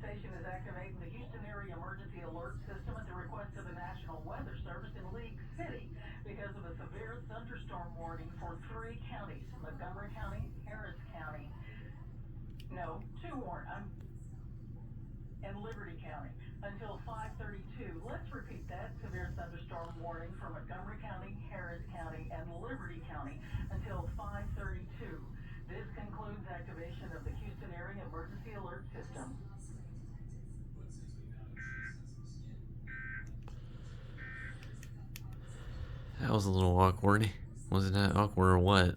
station is activating the Houston Area Emergency Alert System at the request of the National Weather Service in League City because of a severe thunderstorm warning for 3 counties, Montgomery County, Harris County, no, 2 warn, and Liberty County until 5:32. Let's repeat that. Severe thunderstorm warning for Montgomery County, Harris County, and Liberty County until 5:32. This concludes activation of the Houston Area Emergency Alert System. That was a little awkward. Wasn't that awkward or what?